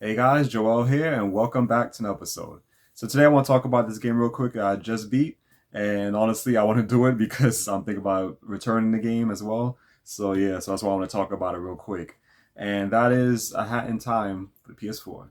Hey guys, Joel here, and welcome back to an episode. So today I want to talk about this game real quick I just beat, and honestly I want to do it because I'm thinking about returning the game as well. So yeah, so that's why I want to talk about it real quick. And that is A Hat in Time for the PS4.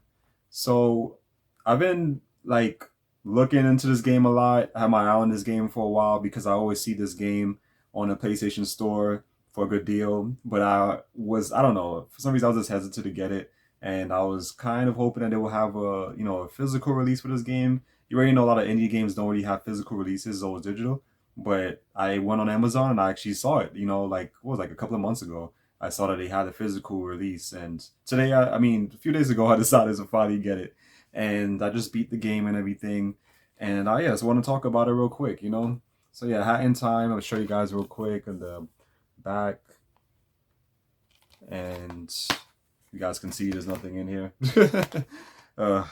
So I've been like looking into this game a lot. I had my eye on this game for a while because I always see this game on the PlayStation Store for a good deal. But I don't know, for some reason I was just hesitant to get it, and I was kind of hoping that they will have a physical release for this game. You already know a lot of indie games don't really have physical releases; it's always digital. But I went on Amazon and I actually saw it. Like what was it, like a couple of months ago. I saw that they had a physical release, and today, I mean, a few days ago, I decided to finally get it, and I just beat the game and everything. And I just want to talk about it real quick. So yeah, Hat in Time. I'll show you guys real quick in the back, and you guys can see there's nothing in here. uh,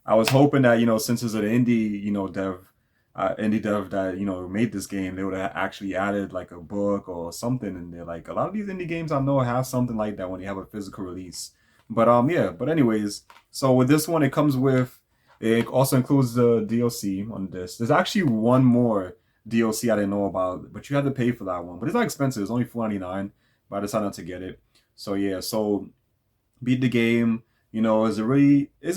I was hoping that since it's an indie dev that made this game, they would have actually added like a book or something in there. Like a lot of these indie games, I know have something like that when they have a physical release. But yeah. But anyways, so with this one, it also includes the DLC on this. There's actually one more DLC I didn't know about, but you have to pay for that one. But it's not expensive. It's only $4.99. But I decided not to get it. So yeah. So beat the game. Is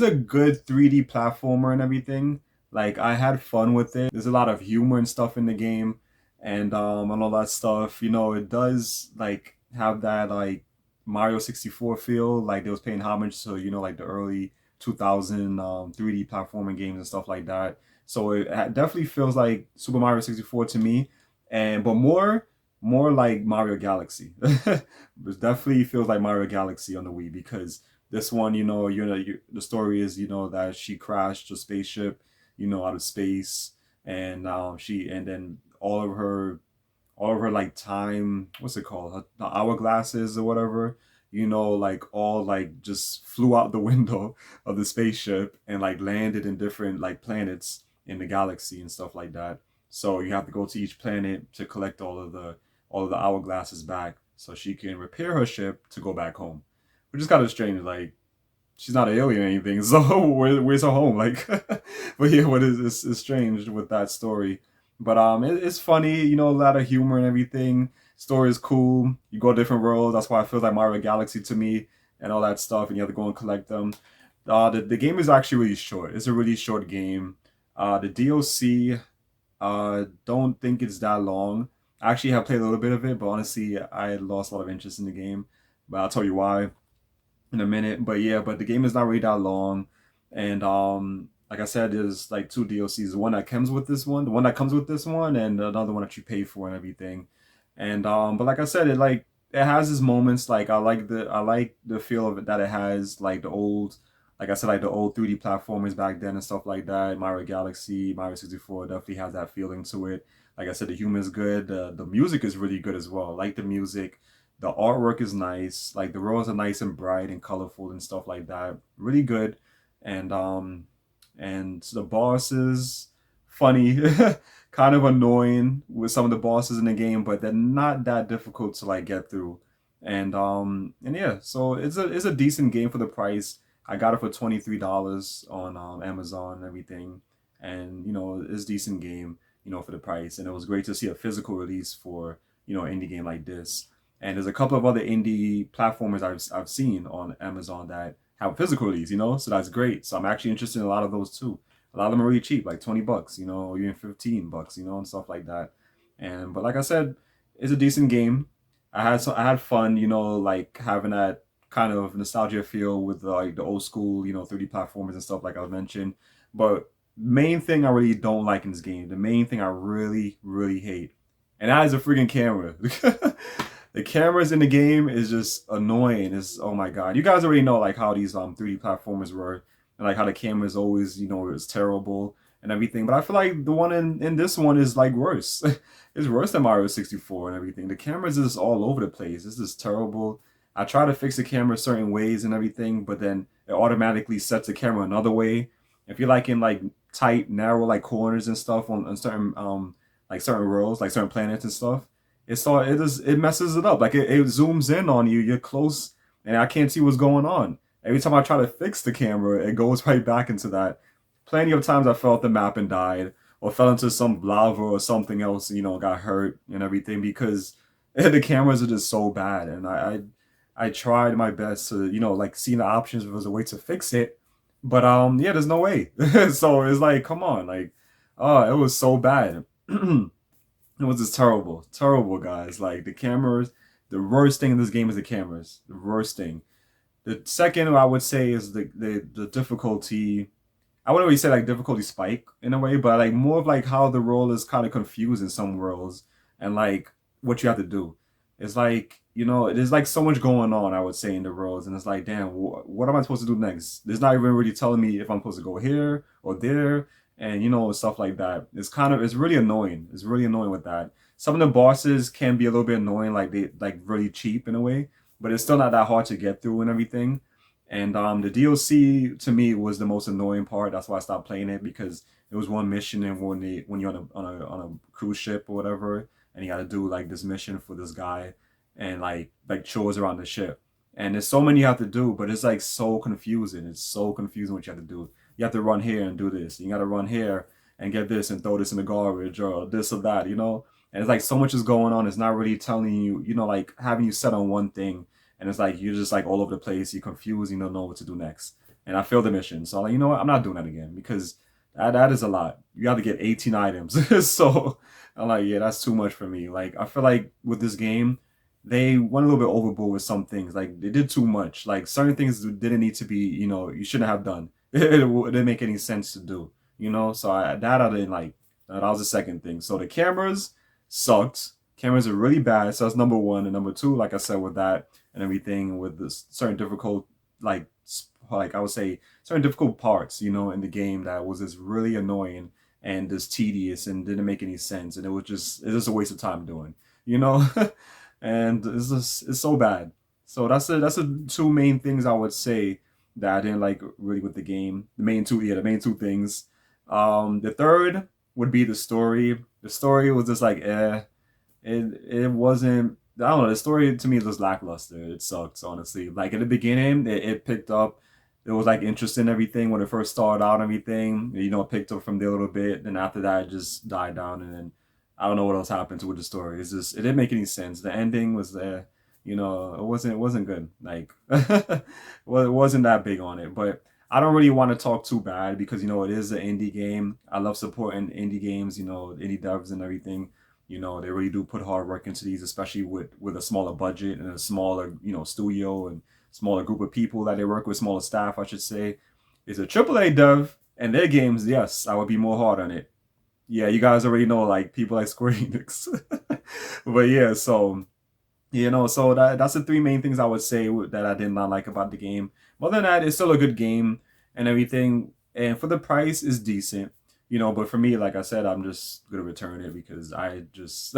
a good 3D platformer and everything. Like I had fun with it. There's a lot of humor and stuff in the game, and all that stuff. It does like have that like Mario 64 feel. Like they was paying homage to like the early 2000 3D platforming games and stuff like that. So it definitely feels like Super Mario 64 to me, and but more like Mario Galaxy. It definitely feels like Mario Galaxy on the Wii because this one, the story is, that she crashed a spaceship, out of space, and and then all of her like time, what's it called, the hourglasses or whatever, like all like just flew out the window of the spaceship and like landed in different like planets in the galaxy and stuff like that. So you have to go to each planet to collect all of the hourglasses back so she can repair her ship to go back home, which is kind of strange. Like she's not an alien or anything, so where's her home? Like, but yeah, what is strange with that story. But it's funny, a lot of humor and everything. Story is cool. You go different worlds. That's why it feels like Mario Galaxy to me and all that stuff. And you have to go and collect them. The game is actually really short. It's a really short game. The DLC, don't think it's that long. I actually have played a little bit of it, but honestly, I lost a lot of interest in the game. But I'll tell you why in a minute. But yeah, but the game is not really that long, and like I said, there's like two DLCs. The one that comes with this one, the one that comes with this one, and another one that you pay for and everything. And but like I said, it has its moments. Like I like the feel of it that it has, like the old. Like I said, like the old 3D platformers back then and stuff like that. Mario Galaxy, Mario 64 definitely has that feeling to it. Like I said, the humor is good. The music is really good as well. I like the music. The artwork is nice. Like the worlds are nice and bright and colorful and stuff like that. Really good. And the bosses funny, kind of annoying with some of the bosses in the game, but they're not that difficult to like get through. And yeah, so it's a decent game for the price. I got it for $23 on Amazon and everything. And it's a decent game, for the price. And it was great to see a physical release for, an indie game like this. And there's a couple of other indie platformers I've seen on Amazon that have physical release, so that's great. So I'm actually interested in a lot of those too. A lot of them are really cheap, like $20, or even $15, and stuff like that. And but like I said, it's a decent game. I had fun, like having that kind of nostalgia feel with like the old school, 3D platformers and stuff like I mentioned. But main thing I really don't like in this game, the main thing I really, really hate, and that is a freaking camera. The cameras in the game is just annoying. It's, oh my god. You guys already know like how these 3D platformers were, and like how the cameras always, is terrible and everything. But I feel like the one in this one is like worse. It's worse than Mario 64 and everything. The cameras is all over the place. This is terrible. I try to fix the camera certain ways and everything, but then it automatically sets the camera another way. If you're like in like tight, narrow like corners and stuff on certain like certain worlds, like certain planets and stuff, it messes it up. Like it zooms in on you, you're close, and I can't see what's going on. every time I try to fix the camera, it goes right back into that. Plenty of times I fell off the map and died, or fell into some lava or something else, got hurt and everything because the cameras are just so bad. And I tried my best to, like see the options if there was a way to fix it. But yeah, there's no way. So it's like, come on, like, oh, it was so bad. It was just terrible, terrible, guys. Like the cameras, the worst thing in this game is the cameras. The worst thing. The second I would say is the difficulty. I wouldn't really say like difficulty spike in a way, but like more of like how the role is kind of confused in some worlds and like what you have to do. It's like, there's like so much going on, I would say, in the roles, and it's like, damn, what am I supposed to do next? There's not even really telling me if I'm supposed to go here or there, and stuff like that. It's really annoying. It's really annoying with that. Some of the bosses can be a little bit annoying, like they like really cheap in a way, but it's still not that hard to get through and everything. And the DLC to me was the most annoying part. That's why I stopped playing it, because it was one mission, and when you're on a cruise ship or whatever, and you got to do like this mission for this guy, and like chores around the ship. And there's so many you have to do, but it's like so confusing. It's so confusing what you have to do. You have to run here and do this. You got to run here and get this and throw this in the garbage or this or that, And it's like so much is going on. It's not really telling you, like having you set on one thing, and it's like you're just like all over the place. You're confused. You don't know what to do next. And I failed the mission, so I'm like, you know what? I'm not doing that again, because that is a lot. You have to get 18 items. So I'm like, yeah, that's too much for me. Like I feel like with this game, they went a little bit overboard with some things. Like they did too much. Like certain things didn't need to be, you shouldn't have done. It didn't make any sense to do. So I didn't like. That was the second thing. So the cameras sucked. Cameras are really bad. So that's number one. And number two, like I said, with that and everything, with this certain difficult, like I would say, certain difficult parts, in the game that was just really annoying and just tedious and didn't make any sense. And it's just a waste of time doing, and it's so bad. So that's the two main things I would say that I didn't like really with the game. The main two things. The third would be the story. The story was just like it wasn't. I don't know. The story to me was lackluster. It sucks, honestly. Like in the beginning, it picked up. It was like interesting and everything when it first started out and everything. It picked up from there a little bit. Then after that, it just died down, and then I don't know what else happened with the story. It didn't make any sense. The ending was there. It wasn't good. Like, well, it wasn't that big on it. But I don't really want to talk too bad, because it is an indie game. I love supporting indie games. Indie devs and everything. They really do put hard work into these, especially with a smaller budget and a smaller studio and smaller group of people that they work with, smaller staff, I should say. It's a AAA dev, and their games, yes, I would be more hard on it. Yeah, you guys already know, like people like Square Enix. But yeah, so so that's the three main things I would say that I did not like about the game. But other than that, it's still a good game and everything. And for the price, is decent. But for me, like I said, I'm just gonna return it, because I just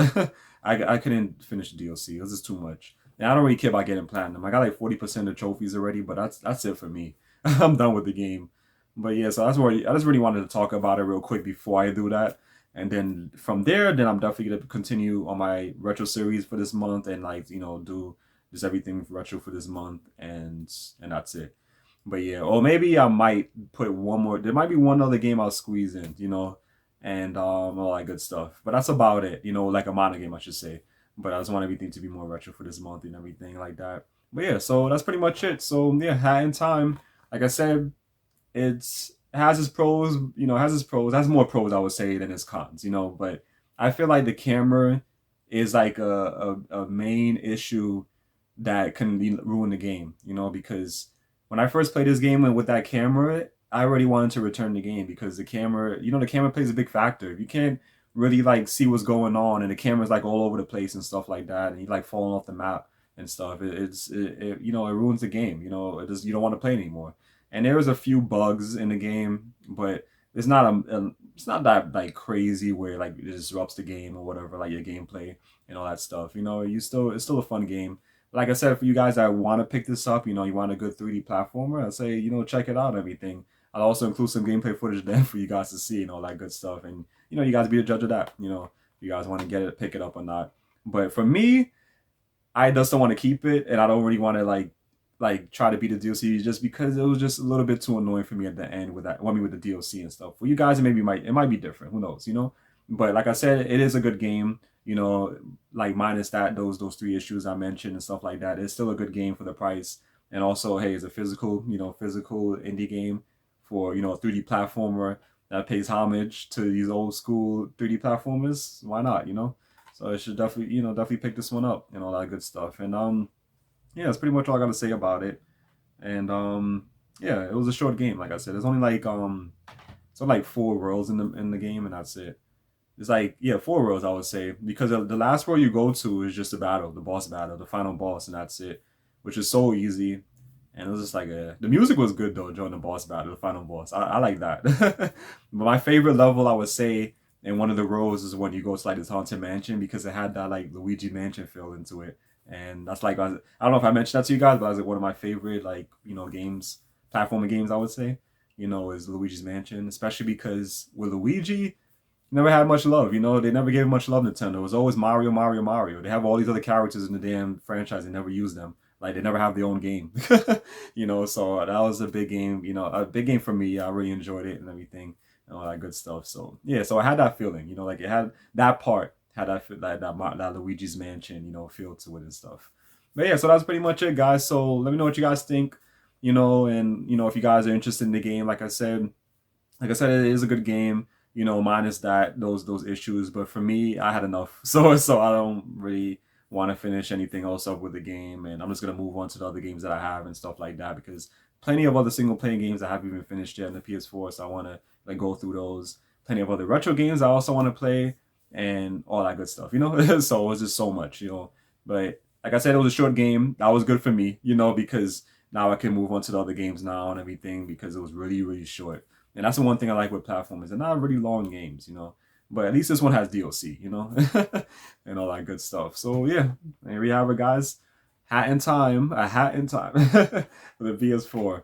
I couldn't finish the DLC. It was just too much. And I don't really care about getting platinum. I got like 40% of trophies already, but that's it for me. I'm done with the game. But yeah, so that's what I just really wanted to talk about it real quick before I do that. And then from there, then I'm definitely gonna continue on my retro series for this month, and like do just everything retro for this month, and that's it. But yeah, or maybe I might put one more. There might be one other game I'll squeeze in, and all that good stuff. But that's about it, like a mono game, I should say. But I just want everything to be more retro for this month and everything like that. But yeah, so that's pretty much it. So yeah, Hat in Time, like I said, has its pros, has more pros, I would say, than its cons, But I feel like the camera is like a main issue that can ruin the game, because when I first played this game and with that camera, I already wanted to return the game, because the camera plays a big factor. If you can't really like see what's going on, and the camera's like all over the place and stuff like that, and you like falling off the map and stuff, it ruins the game. You don't want to play anymore. And there was a few bugs in the game, but it's not that like crazy where like it disrupts the game or whatever, like your gameplay and all that stuff. It's still a fun game. Like I said, for you guys that want to pick this up, you want a good 3D platformer, I'd say, check it out and everything. I'll also include some gameplay footage then for you guys to see and all that good stuff. And, you guys be the judge of that, if you guys want to get it, pick it up or not. But for me, I just don't want to keep it, and I don't really want to like like try to beat the DLC just because it was just a little bit too annoying for me at the end with that. With the DLC and stuff. For you guys, it might be different. Who knows? You know. But like I said, it is a good game. You know, like minus those 3 issues I mentioned and stuff like that. It's still a good game for the price. And also, hey, it's a physical indie game for a 3D platformer that pays homage to these old school 3D platformers. Why not? So it should definitely pick this one up and all that good stuff. And yeah, that's pretty much all I gotta say about it. And yeah, it was a short game. Like I said, there's only like 4 worlds in the game, and that's it. It's like, yeah, 4 worlds, I would say, because the last world you go to is just the boss battle, the final boss, and that's it, which is so easy. And it was just like the music was good though during the boss battle, the final boss. I like that. But my favorite level, I would say, in one of the rows is when you go to like this haunted mansion, because it had that like Luigi Mansion feel into it. And that's like, I don't know if I mentioned that to you guys, but it was like one of my favorite games, platforming games, I would say, is Luigi's Mansion, especially because with Luigi, never had much love. They never gave much love to Nintendo. It was always Mario, Mario, Mario. They have all these other characters in the damn franchise. They never use them. Like, they never have their own game. So that was a big game, a big game for me. I really enjoyed it and everything and all that good stuff. So, yeah, so I had that feeling, like it had that part, had that Luigi's Mansion, feel to it and stuff. But yeah, so that's pretty much it, guys. So let me know what you guys think, and, if you guys are interested in the game, like I said, it is a good game. Minus those issues. But for me, I had enough. So I don't really want to finish anything else up with the game, and I'm just gonna move on to the other games that I have and stuff like that, because plenty of other single player games I haven't even finished yet in the PS4. So I want to go through those. Plenty of other retro games I also want to play and all that good stuff. So it was just so much. But like I said, it was a short game. That was good for me. Because now I can move on to the other games now and everything, because it was really, really short. And that's the one thing I like with platformers. They're not really long games, but at least this one has DLC, and all that good stuff. So yeah, there we have it, guys. A hat in time for the PS4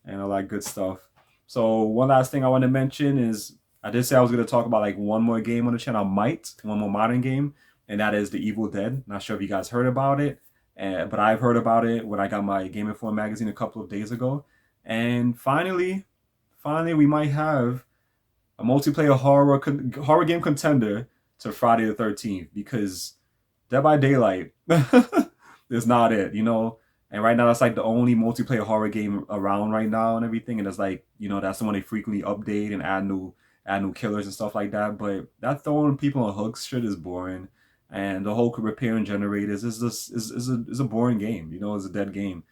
and all that good stuff. So one last thing I want to mention is, I did say I was going to talk about like one more game on the channel, one more modern game, and that is The Evil Dead. Not sure if you guys heard about it, but I've heard about it when I got my Game Informer magazine a couple of days ago. And finally, we might have a multiplayer horror game contender to Friday the 13th, because Dead by Daylight is not it, And right now, that's like the only multiplayer horror game around right now and everything. And it's like, that's the one they frequently update and add new killers and stuff like that. But that throwing people on hooks shit is boring, and the whole repairing generators is a boring game. It's a dead game.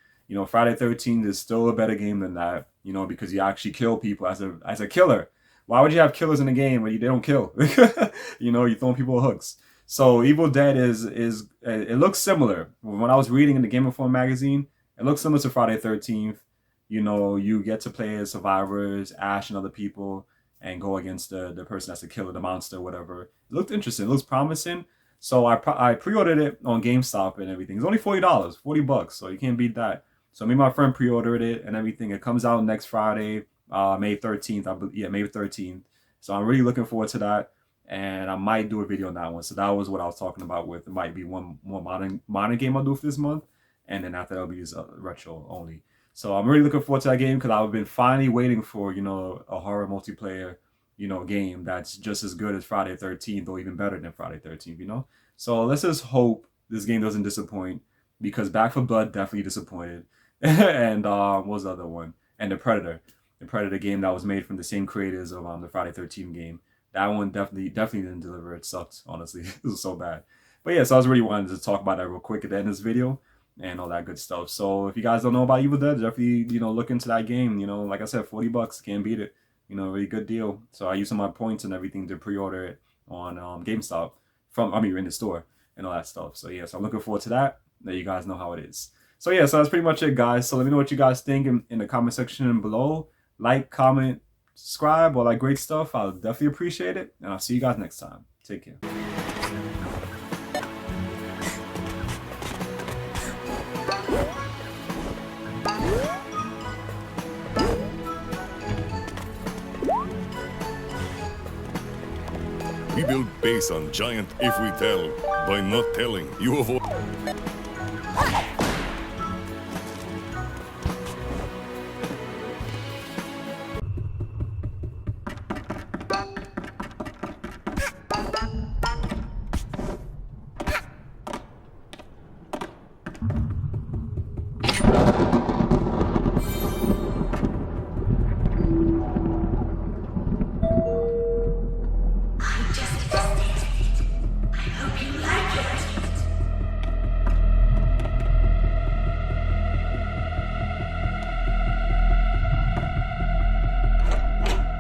Friday 13th is still a better game than that, because you actually kill people as a killer. Why would you have killers in the game when they don't kill? You're throwing people hooks. So Evil Dead it looks similar. When I was reading in the Game Informer magazine, it looks similar to Friday 13th. You get to play as survivors, Ash and other people, and go against the person that's the killer, the monster, whatever. It looked interesting. It looks promising. So I pre-ordered it on GameStop and everything. It's only $40, $40, so you can't beat that. So me and my friend pre-ordered it and everything. It comes out next Friday, May 13th. May 13th. So I'm really looking forward to that, and I might do a video on that one. So that was what I was talking about with, it might be one more modern game I'll do for this month, and then after that'll be retro only. So I'm really looking forward to that game, because I've been finally waiting for, a horror multiplayer, game that's just as good as Friday 13th, or even better than Friday 13th, So let's just hope this game doesn't disappoint, because Back 4 Blood definitely disappointed. And what was the other one? And the Predator game that was made from the same creators of the Friday 13th game. That one definitely didn't deliver. It sucked, honestly. It was so bad. But yeah, so I was really wanted to talk about that real quick at the end of this video and all that good stuff. So if you guys don't know about Evil Dead, definitely, look into that game. Like I said, $40, can't beat it. Really good deal. So I used some of my points and everything to pre-order it on GameStop in the store and all that stuff. So yeah, so I'm looking forward to that. Let you guys know how it is. So yeah, so that's pretty much it, guys. So let me know what you guys think in the comment section below. Like, comment, subscribe, all that great stuff. I'll definitely appreciate it. And I'll see you guys next time. Take care. We build base on giant if we tell. By not telling, you avoid...